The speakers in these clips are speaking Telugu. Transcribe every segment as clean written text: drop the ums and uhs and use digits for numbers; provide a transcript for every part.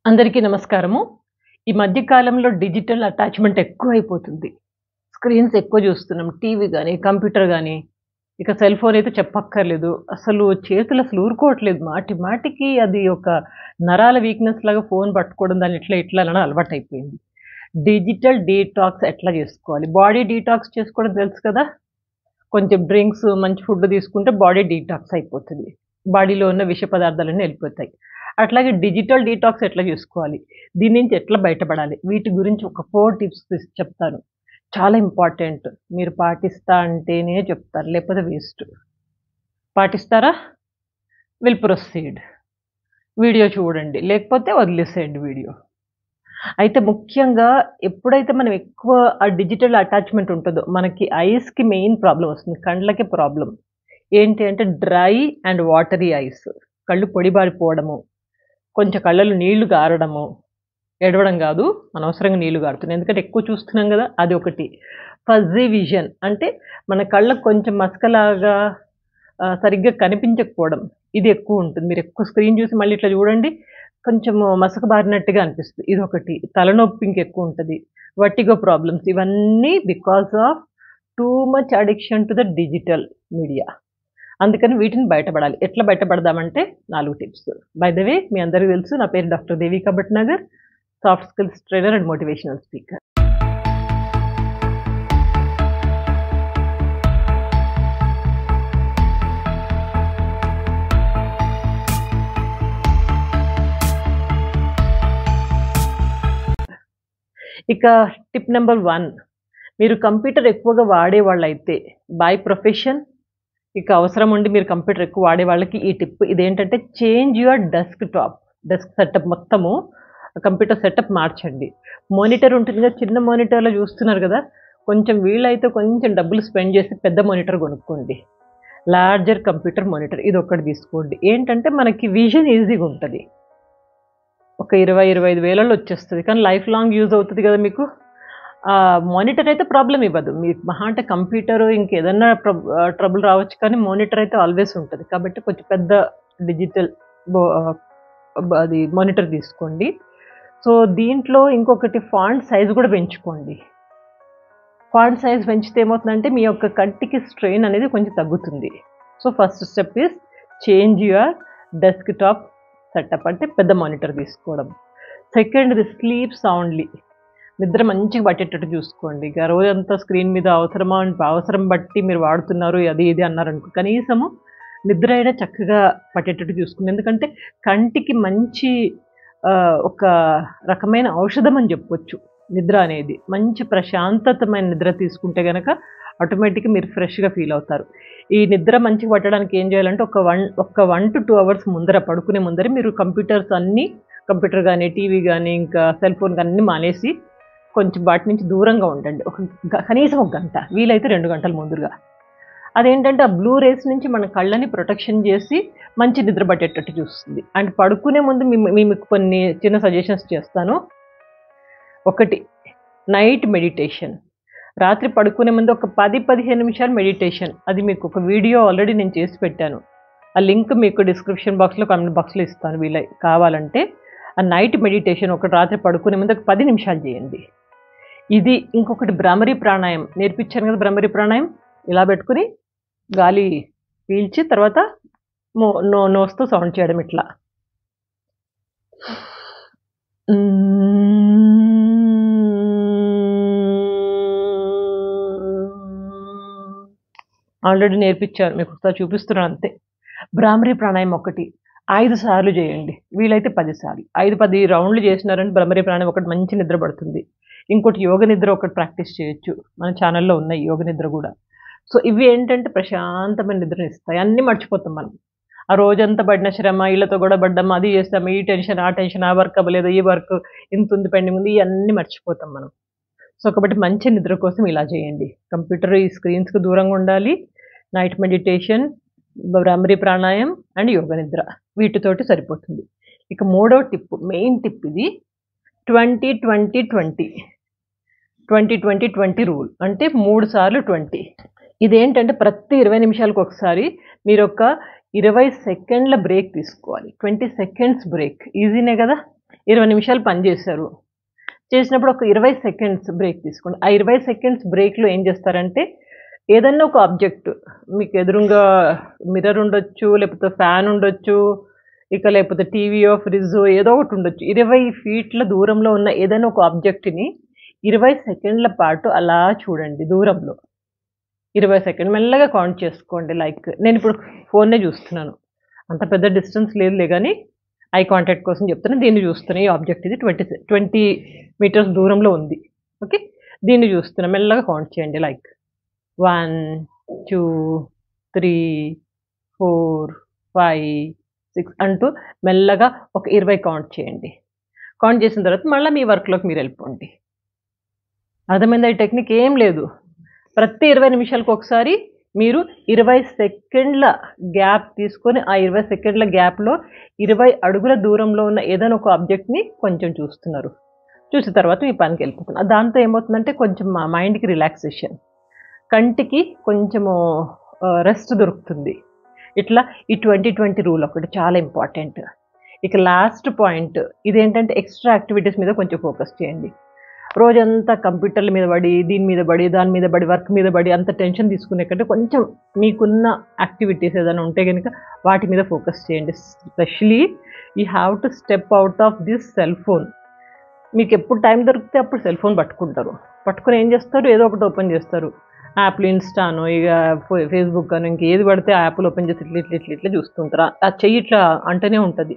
అందరికీ నమస్కారము. ఈ మధ్య కాలంలో డిజిటల్ అటాచ్‌మెంట్ ఎక్కువైపోతుంది. స్క్రీన్స్ ఎక్కువ చూస్తున్నాం. టీవీ గాని, కంప్యూటర్ గాని, ఇక సెల్ ఫోన్ అయితే చెప్పక్కర్లేదు. అసలు చేతులు ఊరుకోవట్లేదు. మాటి మాటికి అది ఒక నరాల వీక్‌నెస్ లాగా ఫోన్ పట్టుకోవడం, దాన్ని ఇట్లా ఇట్లా అనడం అలవాటైపోయింది. డిజిటల్ డీటాక్స్ ఎట్లా చేసుకోవాలి? బాడీ డీటాక్స్ చేసుకోవడం తెలుసు కదా! కొంచెం డ్రింక్స్, మంచి ఫుడ్ తీసుకుంటే బాడీ డీటాక్స్ అయిపోతది. బాడీలో ఉన్న విష పదార్థాలన్నీ ఎళ్ళిపోతాయి. అట్లాగే డిజిటల్ డీటాక్స్ ఎట్లా చేసుకోవాలి? దీని నుంచి ఎట్లా బయటపడాలి? వీటి గురించి ఒక 4 టిప్స్ చెప్తాను. చాలా ఇంపార్టెంట్. మీరు పాటిస్తా అంటేనే చెప్తాను. లేకపోతే వేస్ట్. పాటిస్తారా? Will proceed. వీడియో చూడండి. లేకపోతే వదిలేసేయండి వీడియో. అయితే ముఖ్యంగా ఎప్పుడైతే మనం ఎక్కువ ఆ డిజిటల్ అటాచ్‌మెంట్ ఉంటదో, మనకి ఐస్‌కి మెయిన్ ప్రాబ్లమ్ వస్తుంది. కళ్ళకి ప్రాబ్లమ్. ఏంటి అంటే డ్రై అండ్ వాటరీ ఐస్. కళ్ళు పొడిబారిపోవడము, కొంచెం కళ్ళలో నీళ్లు గారడము, ఏడవడం గాదు, అనవసరంగా నీళ్లు గారుతున్నాయి. ఎందుకంటే ఎక్కువ చూస్తున్నాం గదా! అదొకటి. ఫజ్జీ విజన్ అంటే మన కళ్ళకి కొంచెం మసకలాగా సరిగ్గా కనిపించకపోవడం. ఇది ఎక్కువుంటుంది. మీరు ఎక్కువ స్క్రీన్ చూసి మళ్ళీ ఇట్లా చూడండి, కొంచెం మసక బారినట్టుగా అనిపిస్తది. ఇదొకటి. తలనొప్పి ఇంకెక్కువుంటది. వర్టిగో ప్రాబ్లమ్స్ ఇవన్నీ because of too much addiction to the digital media. అందుకని వీటిని బయటపడాలి. ఎట్లా బయటపడదామంటే 4 టిప్స్. బై ద వే మీ అందరికీ తెలుసు నా పేరు doctor Devika Bhatnagar. Soft skills trainer and motivational speaker. ఇక టిప్ నంబర్ 1 మీరు కంప్యూటర్ ఎక్కువగా వాడేవాళ్ళైతే బై ప్రొఫెషన్ ఇక అవసరం ఉండి మీరు కంప్యూటర్ ఎక్కువ వాడే వాళ్ళకి ఈ టిప్. ఇదేంటంటే చేంజ్ యువర్ డెస్క్ సెటప్ మొత్తము కంప్యూటర్ సెటప్ మార్చండి. మానిటర్ ఉంటుంది కదా! చిన్న మానిటర్‌లో చూస్తున్నారు కదా! కొంచెం వీలైతే కొంచెం డబ్బులు స్పెండ్ చేసి పెద్ద మానిటర్ కొనుక్కోండి. లార్జర్ కంప్యూటర్ మానిటర్ ఇదొక్కటి తీసుకోండి. ఏంటంటే మనకి విజన్ ఈజీగా ఉంటది. ఒక 20, 25 వేలలో వచ్చేస్తది. కానీ లైఫ్ లాంగ్ యూజ్ అవుతది కదా మీకు. మానిటర్ అయితే ప్రాబ్లమ్ ఇవ్వదు. మీకు మహా అంటే కంప్యూటరు ఇంకేదన్నా ట్రబుల్ రావచ్చు కానీ మానిటర్ అయితే ఆల్వేస్ ఉంటది. కాబట్టి కొంచెం పెద్ద డిజిటల్ బో ఆహ్, అది మానిటర్ తీసుకోండి. సో, దీంట్లో ఇంకొకటి ఫాంట్ సైజ్ కూడా పెంచుకోండి. ఫాంట్ సైజ్ పెంచితే ఏమవుతుందంటే మీ యొక్క కంటికి స్ట్రెయిన్ అనేది కొంచెం తగ్గుతుంది. So, first step is change your desktop setup అంటే పెద్ద మానిటర్ తీసుకోవడం. సెకండ్‌ది స్లీప్ సౌండ్‌లీ. నిద్ర మంచిగా పట్టేటట్టు చూసుకోండి. ఇక రోజంతా స్క్రీన్ మీద అవసరమా అవసరం బట్టి మీరు వాడుతున్నారు అది ఇది అన్నారనుకో కనీసము నిద్ర అయినా చక్కగా పట్టేటట్టు చూసుకోండి. ఎందుకంటే కంటికి మంచి ఒక రకమైన ఔషధం అని చెప్పొచ్చు నిద్ర అనేది. మంచి ప్రశాంతతమైన నిద్ర తీసుకుంటే గనక ఆటోమేటిక్‌గా మీరు ఫ్రెష్‌గా ఫీల్ అవుతారు. ఈ నిద్ర మంచిగా పట్టడానికి ఏం చేయాలంటే ఒక 1-2 అవర్స్ ముందర పడుకునే ముందర మీరు కంప్యూటర్ గాని, టీవీ గాని, ఇంకా సెల్ ఫోన్ గాని అన్నీ మానేసి కొంచెం వాటి నుంచి దూరంగా ఉండండి. కనీసం ఒక గంట. వీలైతే 2 గంటల ముందుగా. అదేంటంటే ఆ బ్లూ రేస్ నుంచి మన కళ్ళని ప్రొటెక్షన్ చేసి మంచి నిద్ర పట్టేటట్టు చూస్తుంది. అండ్ పడుకునే ముందు మీకు కొన్ని చిన్న సజెషన్స్ చేస్తాను. ఒకటి నైట్ మెడిటేషన్. రాత్రి పడుకునే ముందు ఒక 10, 15 నిమిషాలు మెడిటేషన్. అది మీకు ఒక వీడియో ఆల్రెడీ నేను చేసి పెట్టాను. ఆ లింక్ మీకు డిస్క్రిప్షన్ బాక్స్‌లో, కామెంట్ బాక్స్‌లో ఇస్తాను కావాలంటే. ఆ నైట్ మెడిటేషన్ ఒకటి రాత్రి పడుకునే ముందు ఒక 10 నిమిషాలు చేయండి. ఇది ఇంకొకటి భ్రమరి ప్రాణాయామం. నేర్పించాను కదా! భ్రమరి ప్రాణాయామం. ఇలా పెట్టుకొని గాలి పీల్చి తర్వాత నోస్‌తో సౌండ్ చేయడం ఇట్లా. ఆల్రెడీ నేర్పించాను. మీకు ఒకసారి చూపిస్తున్నాను అంతే. భ్రామరి ప్రాణాయామం ఒకటి 5 సార్లు చేయండి. వీలైతే 10 సార్లు. 5, 10 రౌండ్లు చేసినారంటే భ్రమరి ప్రాణాయామం ఒకటి మంచి నిద్ర పడుతుంది. ఇంకోటి యోగ నిద్ర ఒకటి ప్రాక్టీస్ చేయొచ్చు. మన ఛానెల్‌లో ఉన్నాయి యోగ నిద్ర గూడా. సో, ఇవి ఏంటంటే ప్రశాంతమైన నిద్రనిస్తాయి. అన్నీ మర్చిపోతాం మనం. ఆ రోజంతా పడిన శ్రమ, ఈళ్ళతో గొడవ పడ్డం, అది చేసాము, ఈ టెన్షన్, ఆ టెన్షన్, ఆ వర్క్ అవ్వలేదు, ఈ వర్క్ ఇంతుంది పెండింగ్ ఉంది. ఇయన్నీ మర్చిపోతాం మనం. సో, కాబట్టి మంచి నిద్ర కోసం ఇలా చేయండి. కంప్యూటర్ ఈ స్క్రీన్స్‌కి దూరంగా ఉండాలి. నైట్ మెడిటేషన్, భ్రామరి ప్రాణాయామం అండ్ యోగ నిద్ర. వీటితోటి సరిపోతుంది. ఇక మూడో టిప్, మెయిన్ టిప్ ఇది 20, 20, 20. 20, 20, 20 రూల్. అంటే 3 సార్లు 20. ఇదేంటంటే ప్రతి 20 నిమిషాలకు ఒకసారి మీరొక 20 సెకండ్ల బ్రేక్ తీసుకోవాలి. 20 సెకండ్స్ బ్రేక్. ఈజీనే గదా! 20 నిమిషాలు పని చేశారు. చేసినప్పుడు ఒక 20 సెకండ్స్ బ్రేక్ తీసుకోండి. ఆ 20 సెకండ్స్ బ్రేక్‌లో ఏం చేస్తారంటే, ఏదన్నా ఒక ఆబ్జెక్ట్ మీకు ఎదురుంగా మిర్రర్ ఉండొచ్చు, లేకపోతే ఫ్యాన్ ఉండొచ్చు, ఇక లేకపోతే టీవీయో, ఫ్రిడ్జో ఏదో ఒకటి ఉండొచ్చు. 20 ఫీట్ల దూరంలో ఉన్న ఏదైనా ఒక ఆబ్జెక్ట్‌ని 20 సెకండ్ల పాటు అలా చూడండి దూరంలో. 20 సెకండ్ మెల్లగా కౌంట్ చేసుకోండి. లైక్ నేనిప్పుడు ఫోన్‌నే చూస్తున్నాను. అంత పెద్ద డిస్టెన్స్ లేదులే గానీ, ఐ కాంటాక్ట్ కోసం చెప్తున్నా. దీన్ని చూస్తున్నా. ఈ ఆబ్జెక్ట్ ఇది 20 మీటర్స్ దూరంలో ఉంది. ఓకే. దీన్ని చూస్తున్నా. మెల్లగా కౌంట్ చేయండి. లైక్ 1, 2, 3, 4, 5, 6 అంటూ మెల్లగా ఒక 20 కౌంట్ చేయండి. కౌంట్ చేసిన తర్వాత మళ్ళా మీ వర్క్‌లోకి మీరెళ్ళిపోండి. అర్థమైందా? ఈ టెక్నిక్ ఏం లేదు. ప్రతి 20 నిమిషాలకొకసారి మీరు 20 సెకండ్ల గ్యాప్ తీసుకొని, ఆ 20 సెకండ్ల గ్యాప్‌లో 20 అడుగుల దూరంలో ఉన్న ఏదైనా ఒక ఆబ్జెక్ట్‌ని కొంచెం చూస్తున్నారు. చూసిన తర్వాత మీ పనికెళ్ళిపోతున్నారు. దాంతో ఏమవుతుందంటే కొంచెం మా మైండ్‌కి రిలాక్సేషన్. కంటికి కొంచెము రెస్ట్ దొరుకుతుంది. ఇట్లా ఈ 20-20 రూల్ ఒకటి చాలా ఇంపార్టెంట్. ఇక లాస్ట్ పాయింట్ ఇదేంటంటే ఎక్స్‌ట్రా యాక్టివిటీస్ మీద కొంచెం ఫోకస్ చేయండి. రోజంతా కంప్యూటర్ల మీద పడి, దీని మీద పడి, దాని మీద పడి, వర్క్ మీద పడి అంత టెన్షన్ తీసుకునే కంటే కొంచెం మీకున్న యాక్టివిటీస్ ఏదైనా ఉంటే గనుక వాటి మీద ఫోకస్ చేయండి. Specially you have to step out of this cell phone. మీకెప్పుడు టైం దొరికితే అప్పుడు సెల్ ఫోన్ పట్టుకుంటారు. పట్టుకొని ఏం చేస్తారు? ఏదో ఒకటి ఓపెన్ చేస్తారు. యాప్‌లు ఇన్‌స్టానో, ఇగ ఫేస్‌బుక్ అనో ఇంకేది పడితే ఆ యాప్‌లు ఓపెన్ చేసి ఇట్లా చూస్తుంటారు. ఆ చెయ్యి ఇట్లా అంటనే ఉంటది.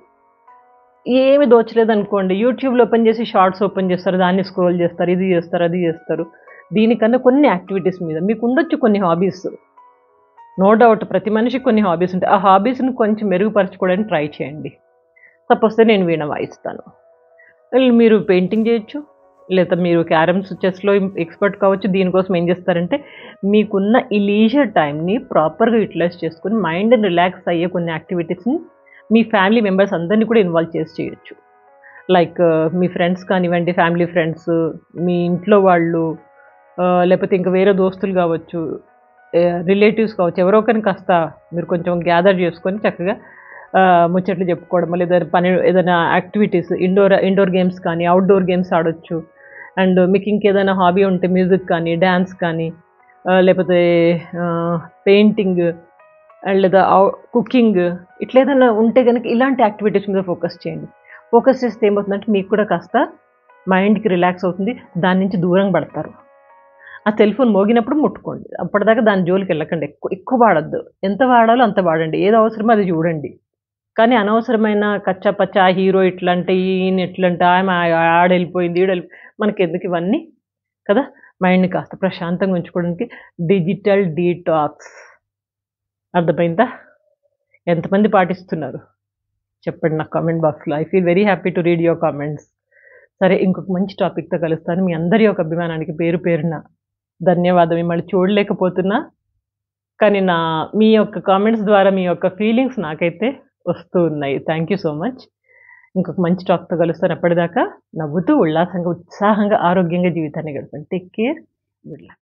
ఏమి దోచలేదనుకోండి, యూట్యూబ్‌లో ఓపెన్ చేసి షార్ట్స్ ఓపెన్ చేస్తారు. దాన్ని స్క్రోల్ చేస్తారు. ఇది చేస్తారు, అది చేస్తారు. దీనికన్నా కొన్ని యాక్టివిటీస్ మీద మీకుండొచ్చు కొన్ని హాబీస్. నో డౌట్ ప్రతి మనిషికి కొన్ని హాబీస్ ఉంటాయి. ఆ హాబీస్‌ని కొంచెం మెరుగుపరుచుకోవడానికి ట్రై చేయండి. సపోజ్ నేను వీణ వాయిస్తాను. మీరు పెయింటింగ్ చేయొచ్చు. లేదా మీరు క్యారమ్స్, చెస్‌లో ఎక్స్‌పర్ట్ కావచ్చు. దీనికోసం ఏం చేస్తారంటే, మీకున్న ఈ లీజర్ టైమ్‌ని ప్రాపర్‌గా యుటిలైజ్ చేసుకొని మైండ్‌ని రిలాక్స్ అయ్యే కొన్ని యాక్టివిటీస్‌ని మీ ఫ్యామిలీ మెంబర్స్ అందరిని కూడా ఇన్వాల్వ్ చేసి చేయొచ్చు. లైక్ మీ ఫ్రెండ్స్ కానివ్వండి, ఫ్యామిలీ ఫ్రెండ్స్, మీ ఇంట్లో వాళ్ళు, లేపోతే ఇంకా వేరే దోస్తులు గావచ్చు, రిలేటివ్స్ కావచ్చు. ఎవరో ఒకరిని కాస్త మీరు కొంచెం గ్యాదర్ చేసుకొని చక్కగా ముచ్చట్లు చెప్పుకోవడమో, లేదా ఏదైనా యాక్టివిటీస్ ఇండోర్ గేమ్స్ కానీ, అవుట్‌డోర్ గేమ్స్ ఆడొచ్చు. అండ్ మీకు ఇంకేదైనా హాబీ ఉంటే మ్యూజిక్ కానీ, డాన్స్ కానీ, లేపోతే పెయింటింగ్ అండ్ లేదా కుకింగ్ ఇట్లా ఏదైనా ఉంటే గనుక ఇలాంటి యాక్టివిటీస్ మీద ఫోకస్ చేయండి. ఫోకస్ చేస్తే ఏమవుతుందంటే మీకు కూడా కాస్త మైండ్‌కి రిలాక్స్ అవుతుంది. దాని నుంచి దూరంగా పడతారు. ఆ సెల్ ఫోన్ మోగినప్పుడు ముట్టుకోండి. అప్పటిదాకా దాని జోలికెళ్ళకండి. ఎక్కువ వాడొద్దు. ఎంత వాడాలో అంత వాడండి. ఏది అవసరమో అది చూడండి. కానీ అనవసరమైన కచ్చా పచ్చా హీరో ఇట్లంటే, ఈయన ఇట్లంటే, ఆమె ఆడెళ్ళిపోయింది, మనకెందుకు ఇవన్నీ కదా! మైండ్‌ని కాస్త ప్రశాంతంగా ఉంచుకోవడానికి డిజిటల్ డీటాక్స్. అర్థమైందా? ఎంతమంది పాటిస్తున్నారు? చెప్పండి నాకు కామెంట్ బాక్స్‌లో. I feel very happy to read your comments. సరే ఇంకొక మంచి టాపిక్‌తో కలుస్తాను. మీ అందరి యొక్క అభిమానానికి పేరు పేరున ధన్యవాదం. మిమ్మల్ని చూడలేకపోతున్నా. కానీ మీ యొక్క కామెంట్స్ ద్వారా మీ యొక్క ఫీలింగ్స్ నాకైతే వస్తూ ఉన్నాయి. Thank you so much. ఇంకొక మంచి టాక్‌తో కలుస్తాను. అప్పటిదాకా నవ్వుతూ, ఉల్లాసంగా, ఉత్సాహంగా, ఆరోగ్యంగా జీవితాన్ని గడపండి. Take care. Good luck.